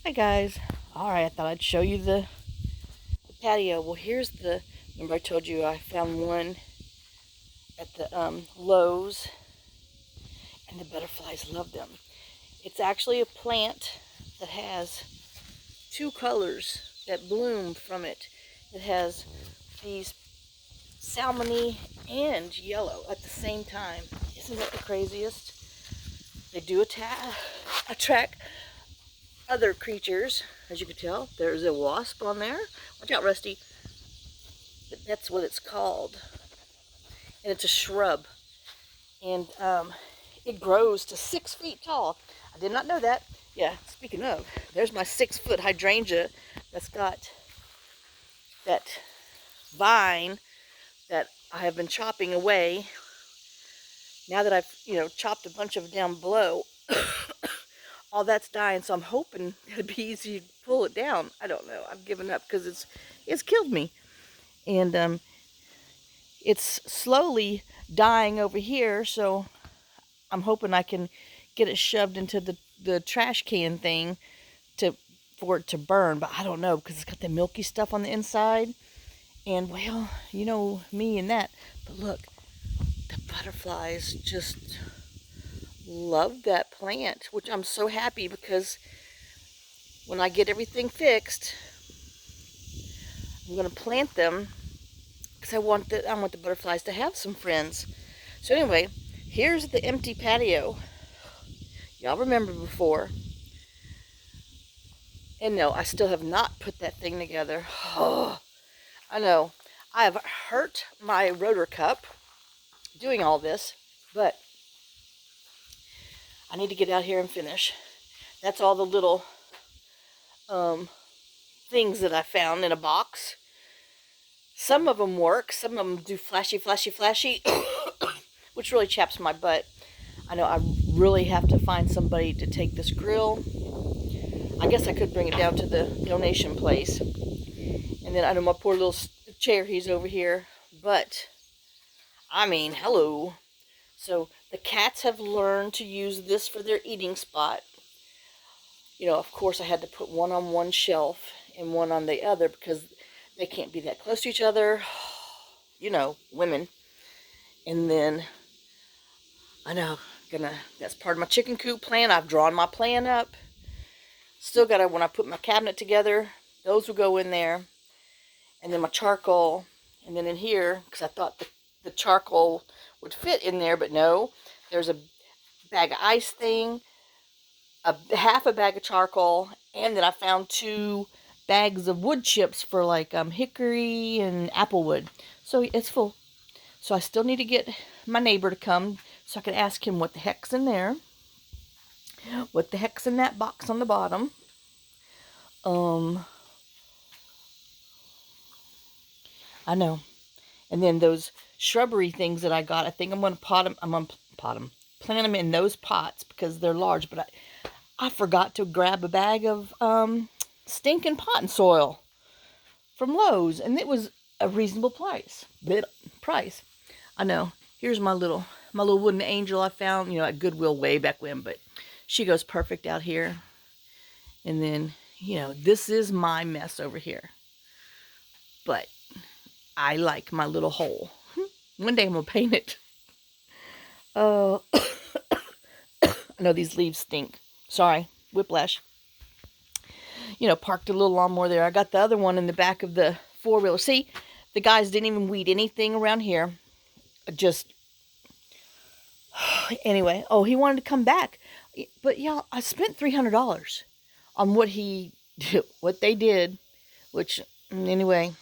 Hi guys. Alright, I thought I'd show you the patio. Well, remember I told you I found one at the Lowe's, and the butterflies love them. It's actually a plant that has two colors that bloom from it. It has these salmony and yellow at the same time. Isn't that the craziest? They do attract other creatures, as you can tell. There's a wasp on there. Watch out, Rusty. But that's what it's called. And it's a shrub. And it grows to 6 feet tall. I did not know that. Yeah, speaking of, there's my 6-foot hydrangea that's got that vine that I have been chopping away. Now that I've, chopped a bunch of down below, all that's dying, so I'm hoping it'll be easy to pull it down. I don't know. I've given up because it's killed me. And it's slowly dying over here, so I'm hoping I can get it shoved into the trash can thing for it to burn, but I don't know because it's got the milky stuff on the inside. And well, you know me and that. But look, the butterflies just love that plant, which I'm so happy because when I get everything fixed, I'm gonna plant them because I want the butterflies to have some friends. So anyway, here's the empty patio. Y'all remember before. And no, I still have not put that thing together. Oh, I know. I have hurt my rotor cup doing all this, but I need to get out here and finish. That's all the little things that I found in a box. Some of them work. Some of them do flashy, flashy, flashy, which really chaps my butt. I know I really have to find somebody to take this grill. I guess I could bring it down to the donation place. And then I know my poor little chair, he's over here. But, I mean, hello. So, the cats have learned to use this for their eating spot. Of course I had to put one on one shelf and one on the other because they can't be that close to each other. Women. And then, I know, that's part of my chicken coop plan. I've drawn my plan up. Still gotta, when I put my cabinet together, those will go in there. And then my charcoal, and then in here, because I thought the charcoal would fit in there, but no. There's a bag of ice thing, half a bag of charcoal, and then I found 2 bags of wood chips for like hickory and apple wood. So it's full. So I still need to get my neighbor to come so I can ask him what the heck's in there. What the heck's in that box on the bottom. I know. And then those shrubbery things that I got, I think I'm going to pot them. I'm going to plant them in those pots because they're large. But I forgot to grab a bag of stinkin pot and soil from Lowe's, and it was a reasonable price. I know. Here's my little wooden angel I found, at Goodwill way back when, but she goes perfect out here. And then, this is my mess over here. But I like my little hole. One day I'm going to paint it. Oh, I know these leaves stink. Sorry, whiplash. Parked a little lawnmower there. I got the other one in the back of the 4-wheeler. See, the guys didn't even weed anything around here. Just, anyway. Oh, he wanted to come back. But, y'all, I spent $300 on what they did. Which, anyway,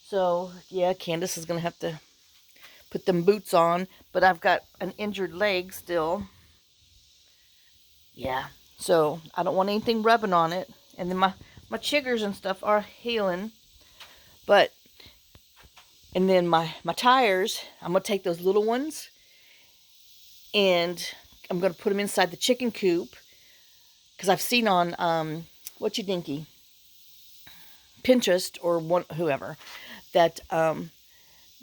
So, yeah, Candace is going to have to put them boots on. But I've got an injured leg still. Yeah. So, I don't want anything rubbing on it. And then my chiggers and stuff are healing. And then my tires, I'm going to take those little ones. And I'm going to put them inside the chicken coop. Because I've seen on, Pinterest or whoever, that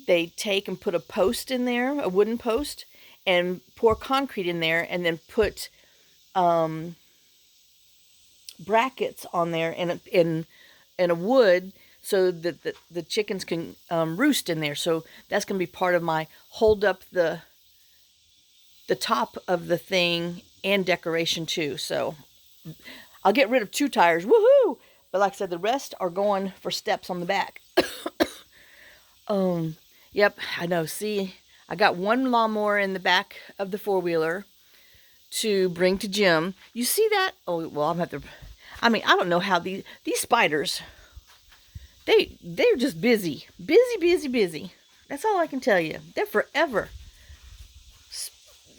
they take and put a post in there, a wooden post, and pour concrete in there, and then put brackets on there in a wood so that the chickens can roost in there. So that's going to be part of my hold up the top of the thing and decoration too. So I'll get rid of 2 tires. Woohoo! But like I said, the rest are going for steps on the back. Yep, I know. See, I got 1 lawnmower in the back of the 4-wheeler to bring to Jim. You see that? Oh, well, I'm going to have to... I mean, I don't know how these spiders... They're just busy. Busy. That's all I can tell you. They're forever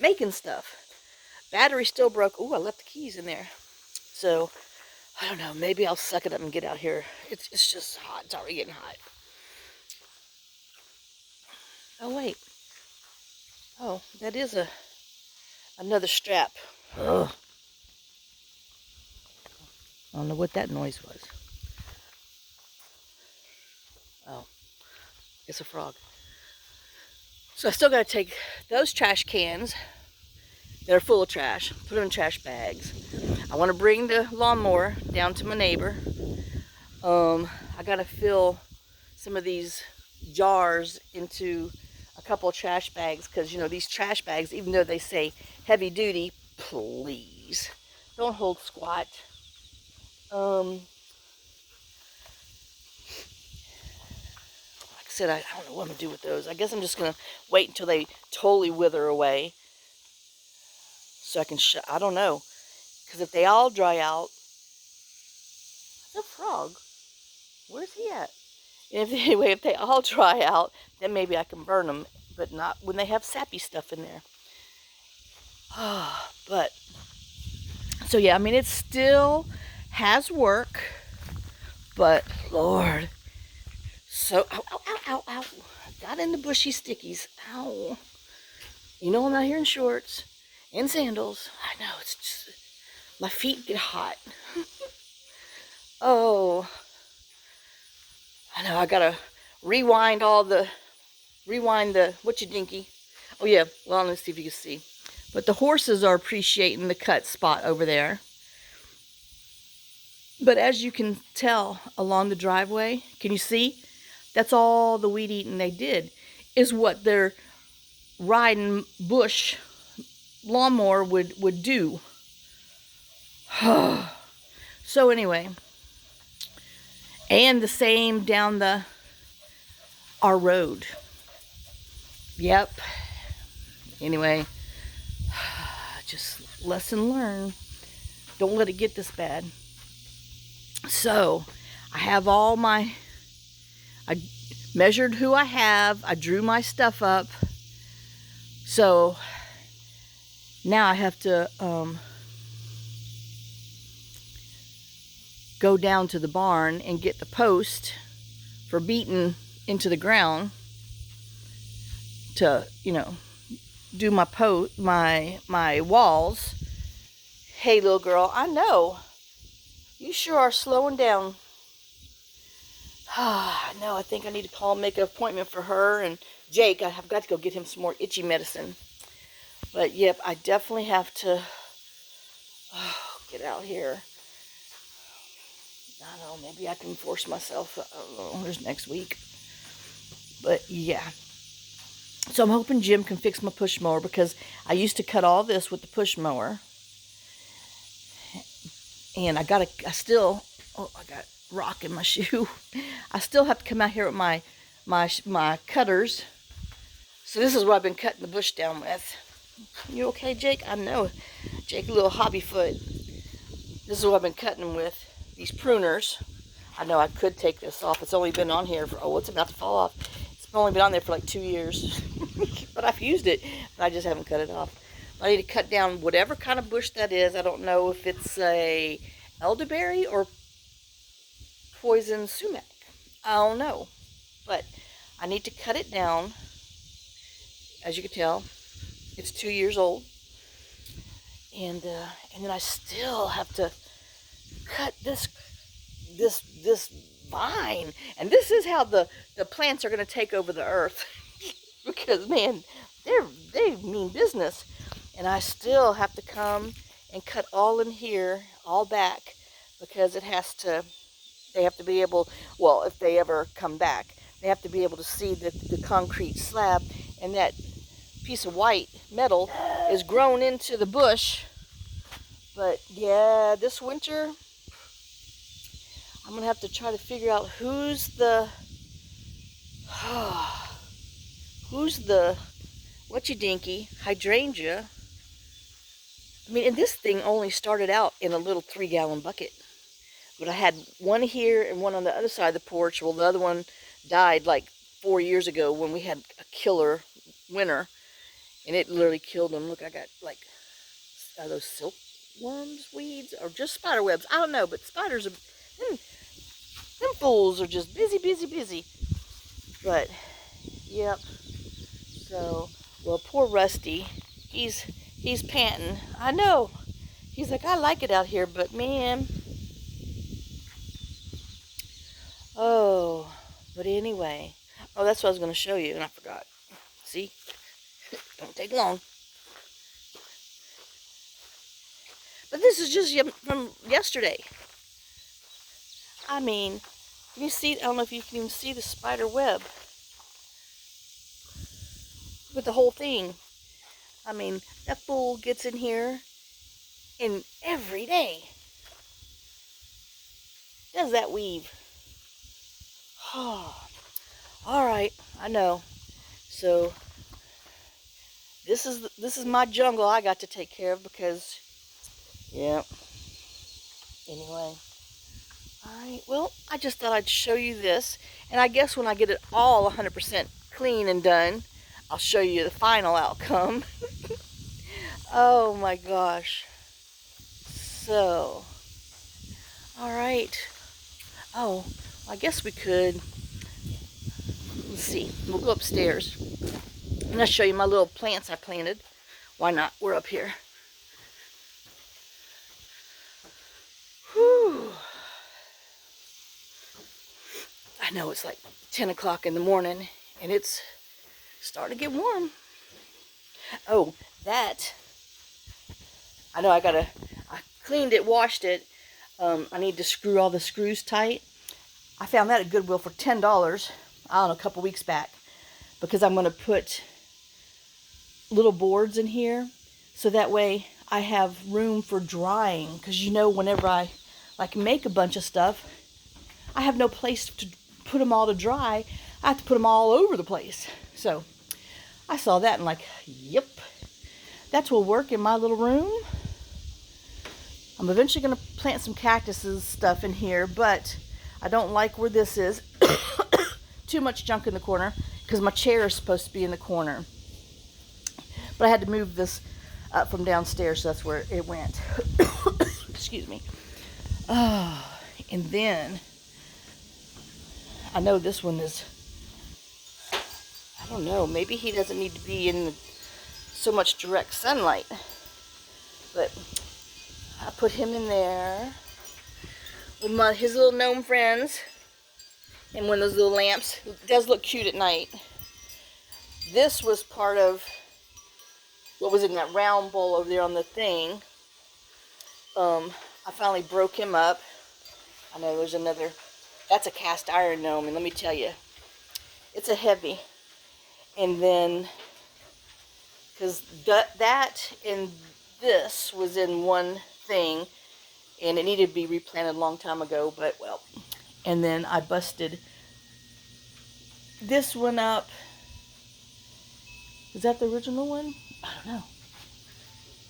making stuff. Battery still broke. Ooh, I left the keys in there. So, I don't know. Maybe I'll suck it up and get out here. It's just hot. It's already getting hot. Oh, wait. Oh, that is another strap. Ugh. I don't know what that noise was. Oh, it's a frog. So I still got to take those trash cans that are full of trash, put them in trash bags. I want to bring the lawnmower down to my neighbor. I got to fill some of these jars into a couple of trash bags because, you know, these trash bags, even though they say heavy duty, please don't hold squat. Like I said, I don't know what I'm going to do with those. I guess I'm just going to wait until they totally wither away so I can I don't know. Because if they all dry out, the frog, where's he at? Anyway, if they all dry out, then maybe I can burn them, but not when they have sappy stuff in there. But, so yeah, I mean, it still has work, but Lord, so, ow, got in the bushy stickies, ow. You know I'm out here in shorts and sandals. I know, it's just, my feet get hot. Oh, I know, I gotta rewind the, what you dinky? Oh yeah, well, let's see if you can see. But the horses are appreciating the cut spot over there. But as you can tell along the driveway, can you see? That's all the weed eating they did, is what their riding bush lawnmower would do. So anyway, and the same down our road. Yep. Anyway, just lesson learned. Don't let it get this bad. So, I have all I measured who I have. I drew my stuff up. So, now I have to go down to the barn and get the post for beating into the ground to, you know, do my walls. Hey, little girl, I know. You sure are slowing down. No, I think I need to call and make an appointment for her and Jake. I have got to go get him some more itchy medicine. But, yep, I definitely have to get out here. I don't know, maybe I can force myself. I don't know, there's next week. But, yeah. So I'm hoping Jim can fix my push mower because I used to cut all this with the push mower. And I got rock in my shoe. I still have to come out here with my cutters. So this is what I've been cutting the bush down with. You okay, Jake? I know. Jake, a little hobby foot. This is what I've been cutting them with. These pruners. I know I could take this off. It's only been on here for, oh, it's about to fall off. It's only been on there for like 2 years. But I've used it, but I just haven't cut it off. I need to cut down whatever kind of bush that is. I don't know if it's a elderberry or poison sumac. I don't know. But I need to cut it down. As you can tell, it's 2 years old. And then I still have to cut this vine. And this is how the plants are going to take over the earth. Because, man, they mean business. And I still have to come and cut all in here, all back. because it has to, they have to be able, well, if they ever come back, they have to be able to see the concrete slab, and that piece of white metal is grown into the bush. But yeah, this winter, I'm gonna have to try to figure out who's the whatchy dinky hydrangea. I mean, and this thing only started out in a little 3-gallon bucket. But I had one here and one on the other side of the porch. Well, the other one died like 4 years ago when we had a killer winter. And it literally killed them. Look, I got like, are those silkworms, weeds, or just spider webs? I don't know, but spiders are, them fools are just busy, busy, busy. But, yep. So, well, poor Rusty, he's panting. I know. He's like, I like it out here, but man. Oh, but anyway. Oh, that's what I was going to show you, and I forgot. See? Don't take long. But this is just from yesterday. I mean, can you see? I don't know if you can even see the spider web. But the whole thing. I mean, that fool gets in here and every day does that weave. Oh, all right, I know. So this is my jungle I got to take care of because, yeah. Anyway, all right. Well, I just thought I'd show you this, and I guess when I get it all 100% clean and done, I'll show you the final outcome. Oh my gosh. So, all right. Oh, I guess we could. Let's see. We'll go upstairs. And I'll show you my little plants I planted. Why not? We're up here. Whew. I know it's like 10 o'clock in the morning, and it's starting to get warm. Oh, that. I know I cleaned it, washed it. I need to screw all the screws tight. I found that at Goodwill for $10, I don't know, a couple weeks back. Because I'm going to put little boards in here. So that way I have room for drying. Because you know, whenever I like make a bunch of stuff, I have no place to put them all to dry. I have to put them all over the place. So I saw that and like, yep, that will work in my little room. I'm eventually going to plant some cactuses stuff in here, but I don't like where this is. Too much junk in the corner because my chair is supposed to be in the corner. But I had to move this up from downstairs, so that's where it went. Excuse me. Oh, and then I know this one is, I don't know, maybe he doesn't need to be in so much direct sunlight. But I put him in there with his little gnome friends and one of those little lamps. It does look cute at night. This was part of what was in that round bowl over there on the thing. I finally broke him up. I know there's another. That's a cast iron gnome, and let me tell you, it's a heavy. And then, because that and this was in one thing, and it needed to be replanted a long time ago, but well. And then I busted this one up. Is that the original one? I don't know.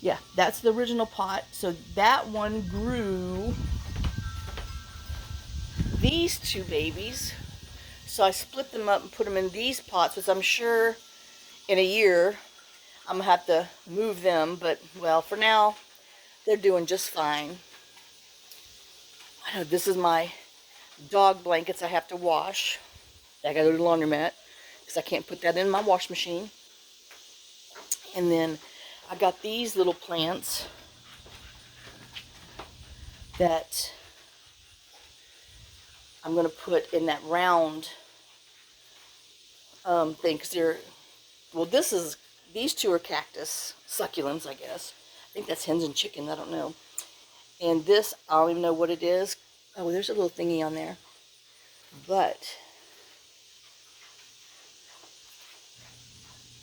Yeah, that's the original pot. So that one grew these two babies. So I split them up and put them in these pots, which I'm sure in a year I'm going to have to move them. But, well, for now, they're doing just fine. I know this is my dog blankets I have to wash. I got to go to the laundromat because I can't put that in my wash machine. And then I got these little plants that I'm going to put in that round thing, because they're, well, these two are cactus succulents, I guess. I think that's hens and chickens, I don't know. And this, I don't even know what it is. Oh, there's a little thingy on there. But,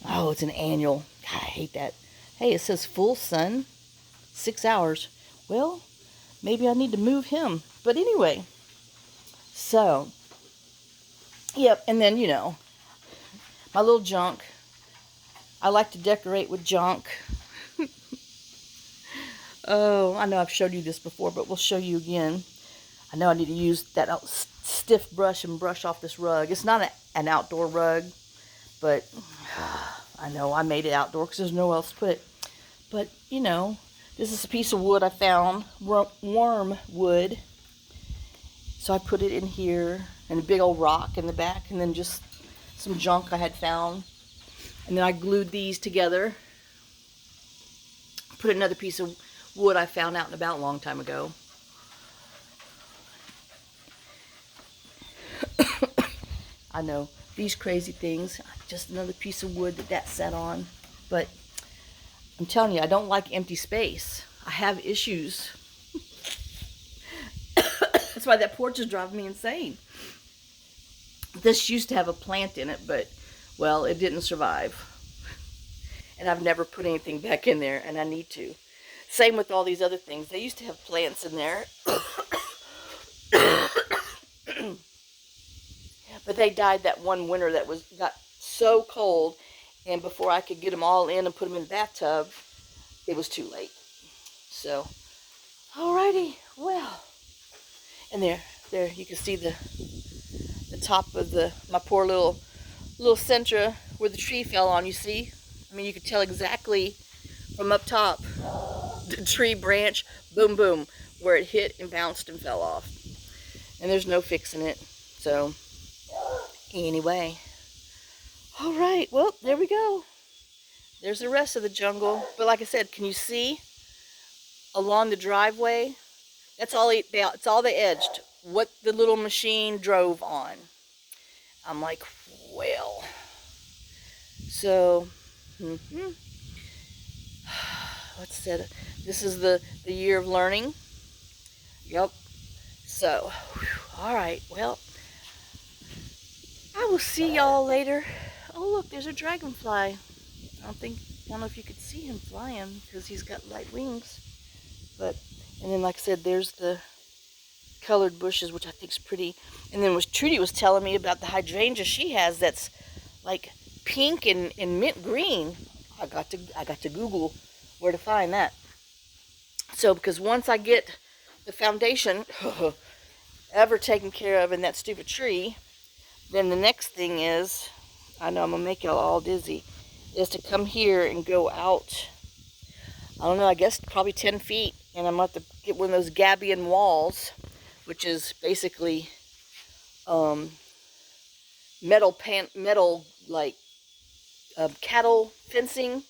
oh, it's an annual. God, I hate that. Hey, it says full sun, 6 hours. Well, maybe I need to move him. But anyway, so, yep, and then, you know, my little junk. I like to decorate with junk. Oh, I know I've showed you this before, but we'll show you again. I know I need to use that stiff brush and brush off this rug. It's not an outdoor rug, but I know I made it outdoor because there's nowhere else to put it. But, you know, this is a piece of wood I found, worm wood. So I put it in here, and a big old rock in the back, and then just some junk I had found. And then I glued these together. Put another piece of wood I found out and about a long time ago. I know, these crazy things. Just another piece of wood that sat on. But I'm telling you, I don't like empty space. I have issues. That's why that porch is driving me insane. This used to have a plant in it, but, well, it didn't survive. And I've never put anything back in there, and I need to. Same with all these other things. They used to have plants in there. But they died that one winter that got so cold, and before I could get them all in and put them in the bathtub, it was too late. So, alrighty, well. And there, you can see the top of my poor little Sentra where the tree fell on, you see? I mean, you could tell exactly from up top, the tree branch, boom, boom, where it hit and bounced and fell off. And there's no fixing it. So, anyway. All right, well, there we go. There's the rest of the jungle. But like I said, can you see along the driveway? It's all they edged. What the little machine drove on. I'm like, well. So, what's that? This is the year of learning. Yep. So, all right. Well, I will see y'all later. Oh, look, there's a dragonfly. I don't know if you could see him flying because he's got light wings. But, and then like I said, there's the colored bushes, which I think is pretty. And then Trudy was telling me about the hydrangea she has that's like pink and mint green. I got to Google where to find that. So, because once I get the foundation ever taken care of in that stupid tree, then the next thing is, I know I'm going to make y'all all dizzy, is to come here and go out, I don't know, I guess probably 10 feet, and I'm going to have to get one of those gabion walls, which is basically metal like cattle fencing,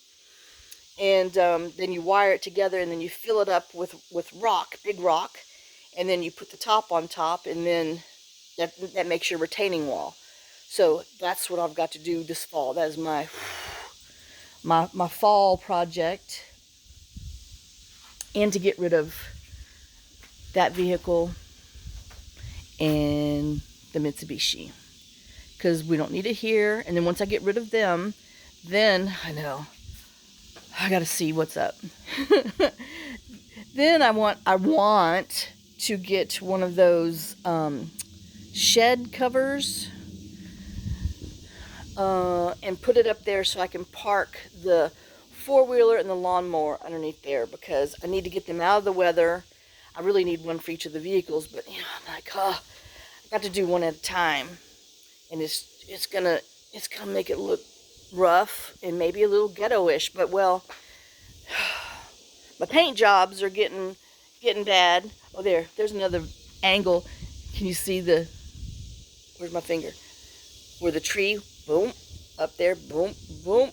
and then you wire it together, and then you fill it up with rock, big rock, and then you put the top on top, and then that makes your retaining wall. So that's what I've got to do this fall. That is my fall project, and to get rid of that vehicle and the Mitsubishi, because we don't need it here. And then once I get rid of them, then I know I got to see what's up. Then I want to get one of those shed covers and put it up there so I can park the four-wheeler and the lawnmower underneath there, because I need to get them out of the weather. I really need one for each of the vehicles, but you know, I'm like, oh, I got to do one at a time, and it's gonna make it look rough and maybe a little ghetto-ish. But well, my paint jobs are getting bad. Oh, there's another angle. Can you see where's my finger? Where the tree, boom, up there, boom, boom,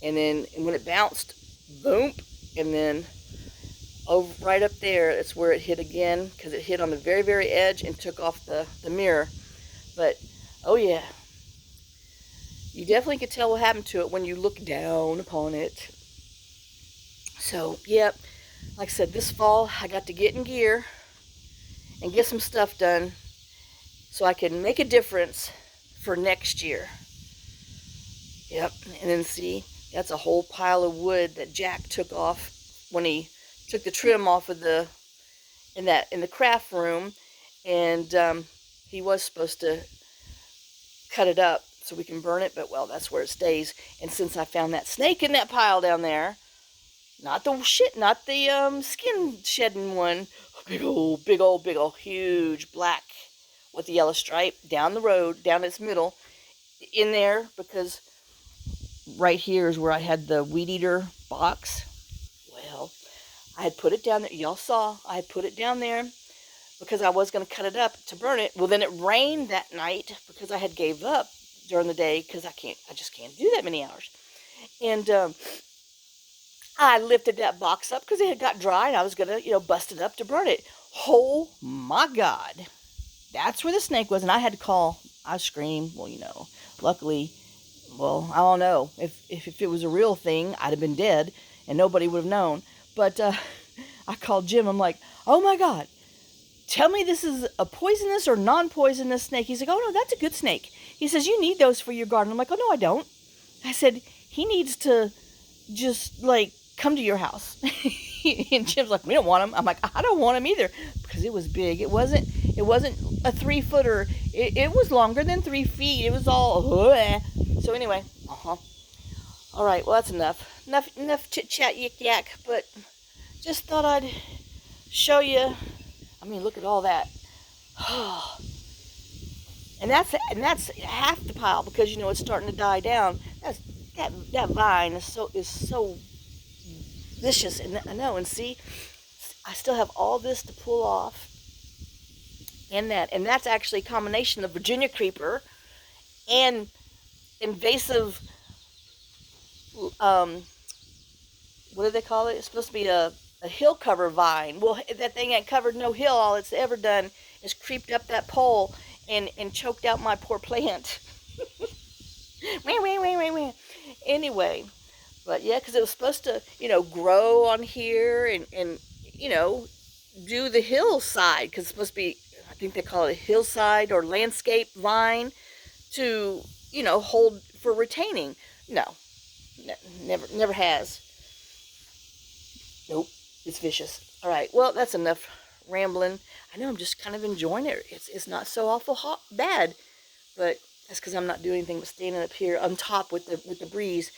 and then when it bounced, boom, and then over right up there, that's where it hit again, because it hit on the very, very edge and took off the mirror. But oh yeah, you definitely could tell what happened to it when you look down upon it. So yep, like I said, this fall I got to get in gear and get some stuff done so I can make a difference for next year. Yep, and then see, that's a whole pile of wood that Jack took off when he took the trim off of in the craft room, and he was supposed to cut it up so we can burn it, but well, that's where it stays. And since I found that snake in that pile down there, not the skin shedding one, big old, huge black with the yellow stripe down the road, down its middle, in there, because right here is where I had the weed eater box. Well, I had put it down there. Y'all saw I had put it down there because I was going to cut it up to burn it. Well, then it rained that night because I had gave up during the day because I just can't do that many hours. And I lifted that box up because it had got dry and I was going to, bust it up to burn it. Oh my God. That's where the snake was. And I had to call. I screamed. Well, luckily, well, I don't know. If it was a real thing, I'd have been dead and nobody would have known. But I called Jim. I'm like, oh my God, tell me this is a poisonous or non-poisonous snake. He's like, oh no, that's a good snake. He says, you need those for your garden. I'm like, oh no, I don't. I said, he needs to just like come to your house. And Jim's like, we don't want him. I'm like, I don't want him either, because it was big. It wasn't a 3-footer. It was longer than 3 feet. It was all, so anyway, all right, well, that's enough chit chat, yik yak, but just thought I'd show you. I mean, look at all that. And that's half the pile, because it's starting to die down. That vine is so vicious, and I know. And see, I still have all this to pull off, and that's actually a combination of Virginia creeper and invasive. What do they call it? It's supposed to be a hill cover vine. Well, that thing ain't covered no hill. All it's ever done is creeped up that pole and choked out my poor plant. Anyway, but yeah, because it was supposed to, grow on here and do the hillside, because it's supposed to be, I think they call it a hillside or landscape vine to, hold for retaining. No, never has. Nope, it's vicious. All right, well, that's enough rambling. I know I'm just kind of enjoying it. It's not so awful bad, but that's because I'm not doing anything but standing up here on top with the breeze.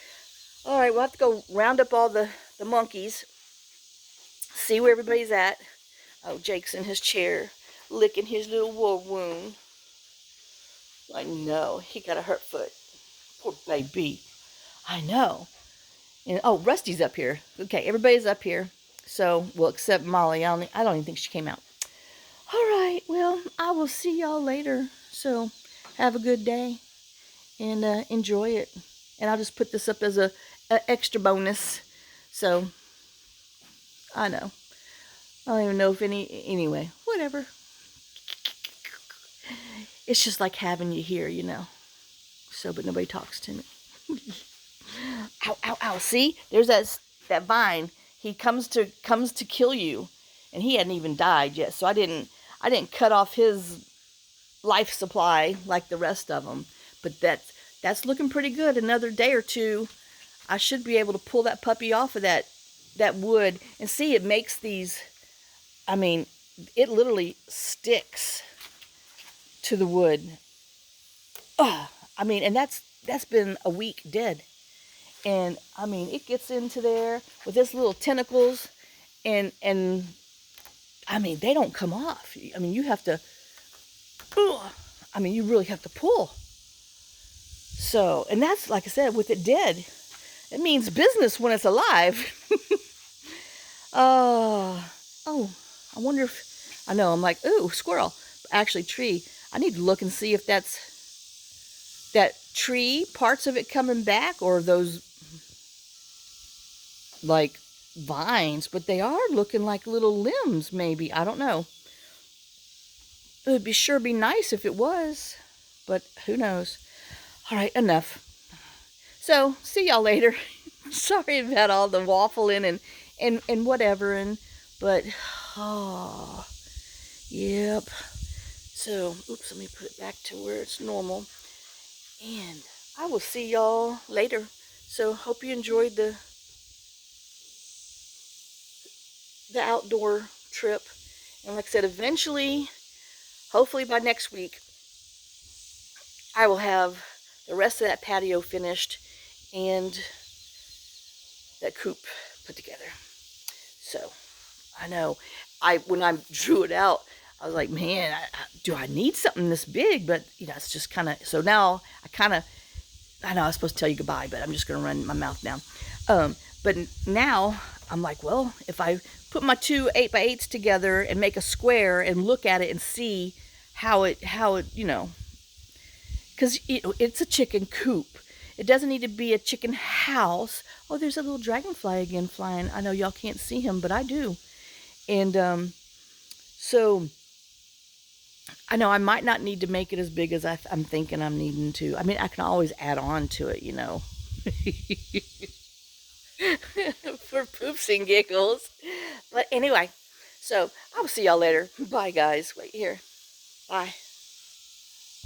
All right, we'll have to go round up all the monkeys, see where everybody's at. Oh, Jake's in his chair, licking his little war wound. I know, he got a hurt foot. Poor baby. I know. And oh, Rusty's up here. Okay, everybody's up here. So, well, except Molly. I don't even think she came out. All right, well, I will see y'all later. So, have a good day and enjoy it. And I'll just put this up as a extra bonus. So, I know. I don't even know if anyway, whatever. It's just like having you here, So, but nobody talks to me. Ow, ow, ow. See? There's that vine. He comes to kill you. And he hadn't even died yet. So I didn't cut off his life supply like the rest of them. But that's looking pretty good. Another day or two, I should be able to pull that puppy off of that wood. And see, it makes these, I mean, it literally sticks to the wood. Oh, I mean, and that's been a week dead. And I mean, it gets into there with its little tentacles, and I mean, they don't come off. I mean, you have to, you really have to pull. So, and that's, like I said, with it dead, it means business when it's alive. Oh, I wonder if, I know, I'm like, ooh, squirrel. Actually, tree. I need to look and see if that's that tree, parts of it coming back, or those like vines, but they are looking like little limbs, maybe. I don't know. It would sure be nice if it was, but who knows. All right, enough. So, see y'all later. Sorry about all the waffling and whatever, but oh, yep. So, oops, let me put it back to where it's normal. And I will see y'all later. So, hope you enjoyed the outdoor trip. And like I said, eventually, hopefully by next week, I will have the rest of that patio finished and that coop put together. So, I know, when I drew it out, I was like, man, do I need something this big? But, you know, it's just kind of, so now I know I was supposed to tell you goodbye, but I'm just going to run my mouth down. But now I'm like, well, if I put my two 8x8s together and make a square and look at it and see how it, you know, because it's a chicken coop. It doesn't need to be a chicken house. Oh, there's a little dragonfly again flying. I know y'all can't see him, but I do. And so I know I might not need to make it as big as I'm thinking I'm needing to. I mean, I can always add on to it, you know. For poops and giggles. But anyway, so I will see y'all later. Bye, guys. Wait here. Bye.